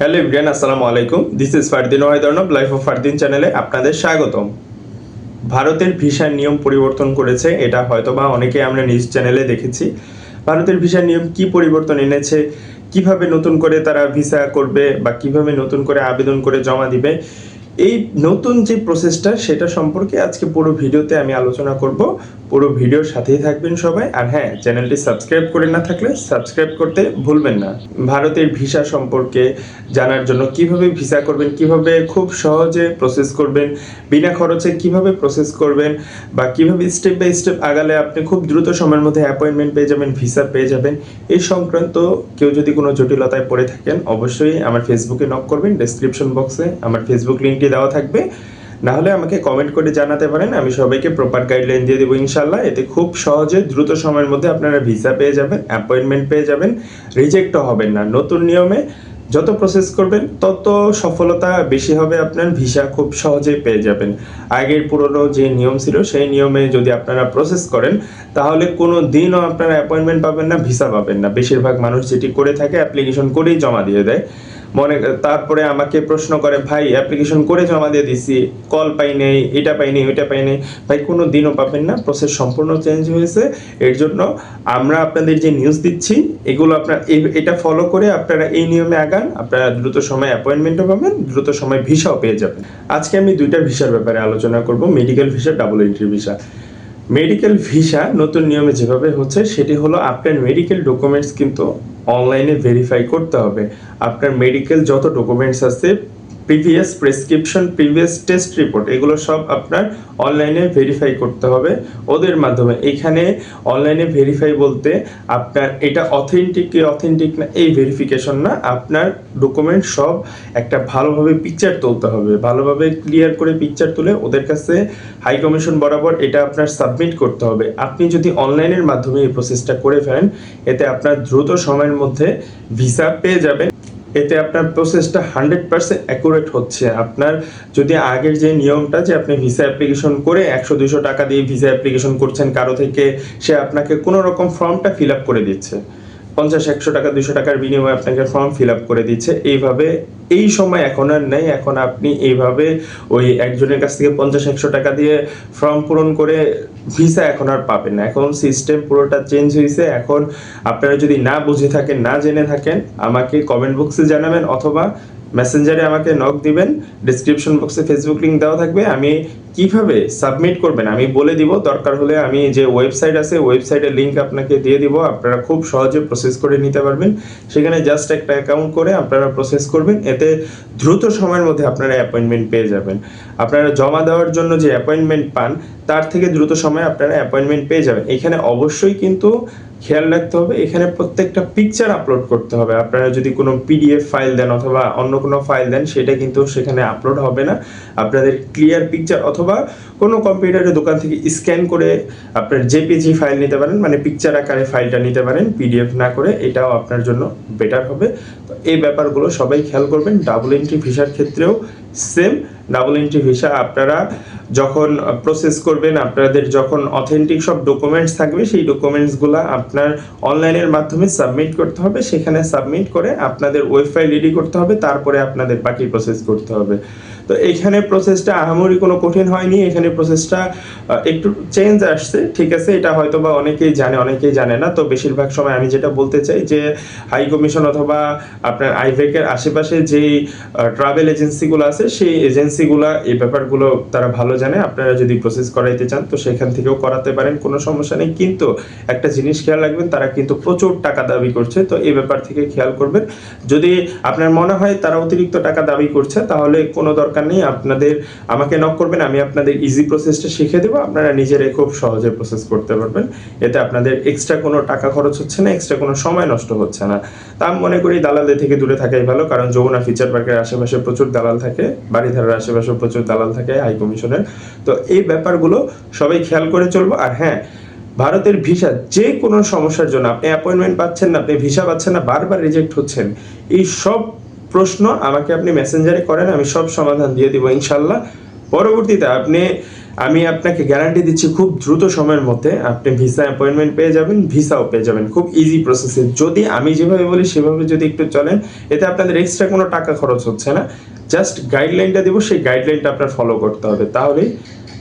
Hello everyone, আসসালামু আলাইকুম। This is Fardin Wahid life of Fardin চ্যানেলে আপনাদের স্বাগতম। ভারতের ভিসার নিয়ম পরিবর্তন করেছে, এটা হয়তোবা অনেকে আমরা নিউজ চ্যানেলে দেখেছি। ভারতের ভিসার নিয়ম কি পরিবর্তন এনেছে, কিভাবে নতুন করে তারা ভিসা করবে বা কিভাবে নতুন করে আবেদন করে জমা দিবে, এই নতুন যে প্রসেসটা সেটা সম্পর্কে আজকে পুরো ভিডিওতে আমি আলোচনা করব। পুরো ভিডিওর সাথেই থাকবেন সবাই। আর হ্যাঁ, চ্যানেলটি সাবস্ক্রাইব করে না থাকলে সাবস্ক্রাইব করতে ভুলবেন না। ভারতের ভিসা সম্পর্কে জানার জন্য কিভাবে ভিসা করবেন, কিভাবে খুব সহজে প্রসেস করবেন, বিনা খরচে কিভাবে প্রসেস করবেন বা কিভাবে স্টেপ বাই স্টেপ আগালে আপনি খুব দ্রুত সময়ের মধ্যে অ্যাপয়েন্টমেন্ট পেয়ে যাবেন, ভিসা পেয়ে যাবেন, এই সংক্রান্ত কেউ যদি কোনো জটিলতায় পড়ে থাকেন অবশ্যই আমার ফেসবুকে নক করবেন। ডেসক্রিপশন বক্সে আমার ফেসবুক লিঙ্কটি দেওয়া থাকবে, না হলে আমাকে কমেন্ট করে জানাতে পারেন। আমি সবাইকে প্রপার গাইডলাইন দিয়ে দেবো ইনশাল্লাহ। এতে খুব সহজে দ্রুত সময়ের মধ্যে আপনারা ভিসা পেয়ে যাবেন, অ্যাপয়েন্টমেন্ট পেয়ে যাবেন, রিজেক্টও হবেন না। নতুন নিয়মে যত প্রসেস করবেন তত সফলতা বেশি হবে, আপনার ভিসা খুব সহজেই পেয়ে যাবেন। আগের পুরনো যে নিয়ম ছিল সেই নিয়মে যদি আপনারা প্রসেস করেন তাহলে কোনো দিনও আপনারা অ্যাপয়েন্টমেন্ট পাবেন না, ভিসা পাবেন না। বেশিরভাগ মানুষ যেটি করে থাকে অ্যাপ্লিকেশন করেই জমা দিয়ে দেয়। তারপরে আমাকে প্রশ্ন করে, ভাই অ্যাপ্লিকেশন করে জমা দিয়ে দিছি, কল পাই নেই, এটা পাই নেই, ওইটা পাই নেই। ভাই কোনো দিনও পাবেন না, প্রসেস সম্পূর্ণ চেঞ্জ হয়েছে। এর জন্য আমরা আপনাদের যে নিউজ দিচ্ছি এগুলো এটা ফলো করে আপনারা এই নিয়মে আগান, আপনারা দ্রুত সময় অ্যাপয়েন্টমেন্টও পাবেন, দ্রুত সময় ভিসাও পেয়ে যাবেন। আজকে আমি দুইটা ভিসার ব্যাপারে আলোচনা করব, medical visa, double entry visa. Medical visa নতুন নিয়মে যেভাবে হচ্ছে সেটি হলো আপনার মেডিকেল ডকুমেন্টস কিন্তু অনলাইনে ভেরিফাই করতে হবে। আপনার মেডিকেল যত ডকুমেন্টস আছে, previous prescription, previous test report, এগুলো সব আপনার অনলাইনে ভেরিফাই করতে হবে ওদের মাধ্যমে। এখানে অনলাইনে ভেরিফাই বলতে আপনার এটা অথেন্টিক না এই ভেরিফিকেশন না, আপনার ডকুমেন্ট সব একটা ভালোভাবে পিকচার তুলতে হবে, ভালোভাবে ক্লিয়ার করে পিকচার তুলে ওদের কাছে হাই কমিশন বরাবর এটা আপনার সাবমিট করতে হবে। আপনি যদি অনলাইনের মাধ্যমে এই প্রসেসটা করে ফেলেন এতে আপনার দ্রুত সময়ের মধ্যে ভিসা পেয়ে যাবেন। এতে আপনার প্রসেসটা 100% অ্যাকুরেট হচ্ছে। আপনার যদি আগের যে নিয়মটা যে আপনি ভিসা অ্যাপ্লিকেশন করে 100-200 টাকা দিয়ে ভিসা অ্যাপ্লিকেশন করছেন কারো থেকে, সে আপনাকে কোনো রকম ফর্মটা ফিল আপ করে দিচ্ছে, 50-100 টাকা 200 টাকার বিনিময়ে আপনাকে ফর্ম ফিল আপ করে দিচ্ছে। এইভাবে এই সময় এখন আর নেই। এখন আপনি এইভাবে ওই একজনের কাছ থেকে 50-100 টাকা দিয়ে ফর্ম পূরণ করে ভিসা এখন আর পাবেন না। এখন সিস্টেম পুরোটা চেঞ্জ হয়েছে। এখন আপনারা যদি না বুঝে থাকেন, না জেনে থাকেন, আমাকে কমেন্ট বক্সে জানাবেন অথবা মেসেঞ্জারে আমাকে নক দিবেন। ডেসক্রিপশন বক্সে ফেসবুক লিঙ্ক দেওয়া থাকবে। আমি কিভাবে সাবমিট করবেন আমি বলে দিব, দরকার হলে আমি যে ওয়েবসাইট আছে ওয়েবসাইটের লিঙ্ক আপনাকে দিয়ে দিব, আপনারা খুব সহজে প্রসেস করে নিতে পারবেন। সেখানে জাস্ট একটা অ্যাকাউন্ট করে আপনারা প্রসেস করবেন, এতে দ্রুত সময়ের মধ্যে আপনারা অ্যাপয়েন্টমেন্ট পেয়ে যাবেন। আপনারা জমা দেওয়ার জন্য যে অ্যাপয়েন্টমেন্ট পান তার থেকে দ্রুত সময়ে আপনারা অ্যাপয়েন্টমেন্ট পেয়ে যাবেন। এখানে অবশ্যই কিন্তু খেয়াল রাখতে হবে, এখানে প্রত্যেকটা পিকচার আপলোড করতে হবে। আপনারা যদি কোনো পিডিএফ ফাইল দেন অথবা অন্য কোনো ফাইল দেন সেটা কিন্তু সেখানে আপলোড হবে না। আপনাদের ক্লিয়ার পিকচার অথবা কোনো কম্পিউটারের দোকান থেকে স্ক্যান করে আপনার জেপিজি ফাইল নিতে পারেন, মানে পিকচার আকারে ফাইলটা নিতে পারেন, পিডিএফ না করে, এটাও আপনার জন্য বেটার হবে। তো এই ব্যাপারগুলো সবাই খেয়াল করবেন। ডাবল এন্ট্রি ভিসার ক্ষেত্রেও সেম। ডাবল এন্ট্রি ভিসা আপনারা যখন প্রসেস করবেন, আপনাদের যখন অথেন্টিক সব ডকুমেন্টস থাকবে সেই ডকুমেন্টসগুলো আপনার অনলাইনের মাধ্যমে সাবমিট করতে হবে। সেখানে সাবমিট করে আপনাদের ওয়েব ফাইল রেডি করতে হবে, তারপরে আপনাদের বাকি প্রসেস করতে হবে। তো এখানে প্রসেসটা আহামরি কোনো কঠিন হয়নি, এখানে প্রসেসটা একটু চেঞ্জ আসছে, ঠিক আছে। এটা হয়তো বা অনেকেই জানে, অনেকেই জানে না। তো বেশিরভাগ সময় আমি যেটা বলতে চাই যে হাই কমিশন অথবা আপনার আইভেকের আশেপাশে যেই ট্রাভেল এজেন্সিগুলো আছে সেই এজেন্সিগুলো এই ব্যাপারগুলো তারা ভালো জানে। আপনারা যদি প্রসেস করাইতে চান তো সেখান থেকেও করাতে পারেন, কোনো সমস্যা নেই। কিন্তু একটা জিনিস খেয়াল রাখবেন, তারা কিন্তু প্রচুর টাকা দাবি করছে। তো এই ব্যাপার থেকে খেয়াল করবেন। যদি আপনার মনে হয় তারা অতিরিক্ত টাকা দাবি করছে তাহলে কোনো দরকার নেই, আপনাদের আমাকে নক করবেন, আমি আপনাদের ইজি প্রসেসটা শিখে দেবো। আপনারা নিজেরাই খুব সহজে প্রসেস করতে পারবেন। এতে আপনাদের এক্সট্রা কোনো টাকা খরচ হচ্ছে না, এক্সট্রা কোনো সময় নষ্ট হচ্ছে না। তা আমি মনে করি দালালদের থেকে দূরে থাকাই ভালো, কারণ যমুনা ফিচার পার্কের আশেপাশে প্রচুর দালাল থাকে, বাড়িধারার আশেপাশে প্রচুর দালাল থাকে হাই কমিশনের। তো এই ব্যাপারগুলো সবাই খেয়াল করে চলবো। আর হ্যাঁ, ভারতের ভিসা যে কোনো সমস্যার জন্য আপনি অ্যাপয়েন্টমেন্ট পাচ্ছেন না, আপনি ভিসা পাচ্ছেন না, বারবার রিজেক্ট হচ্ছেন, এই সব প্রশ্ন আমাকে আপনি মেসেঞ্জারে করেন, আমি সব সমাধান দিয়ে দিব ইনশাল্লাহ। পরবর্তীতে আপনি আমি আপনাকে গ্যারান্টি দিচ্ছি খুব দ্রুত সময়ের মধ্যে আপনি ভিসা অ্যাপয়েন্টমেন্ট পেয়ে যাবেন, ভিসাও পেয়ে যাবেন খুব ইজি প্রসেসে। যদি আমি যেভাবে বলি সেভাবে যদি একটু চলেন, এতে আপনাদের এক্সট্রা কোনো টাকা খরচ হচ্ছে না। জাস্ট গাইডলাইনটা দিব, সেই গাইডলাইনটা আপনার ফলো করতে হবে, তাহলেই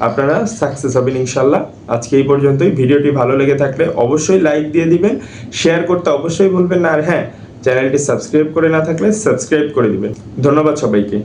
আপনারা সাকসেস হবেন ইনশাল্লাহ। আজকে এই পর্যন্তই। ভিডিওটি ভালো লেগে থাকলে অবশ্যই লাইক দিয়ে দিবেন, শেয়ার করতে অবশ্যই ভুলবেন না, আর হ্যাঁ, চ্যানেলটি সাবস্ক্রাইব করে না থাকলে সাবস্ক্রাইব করে দিবেন। ধন্যবাদ সবাইকে।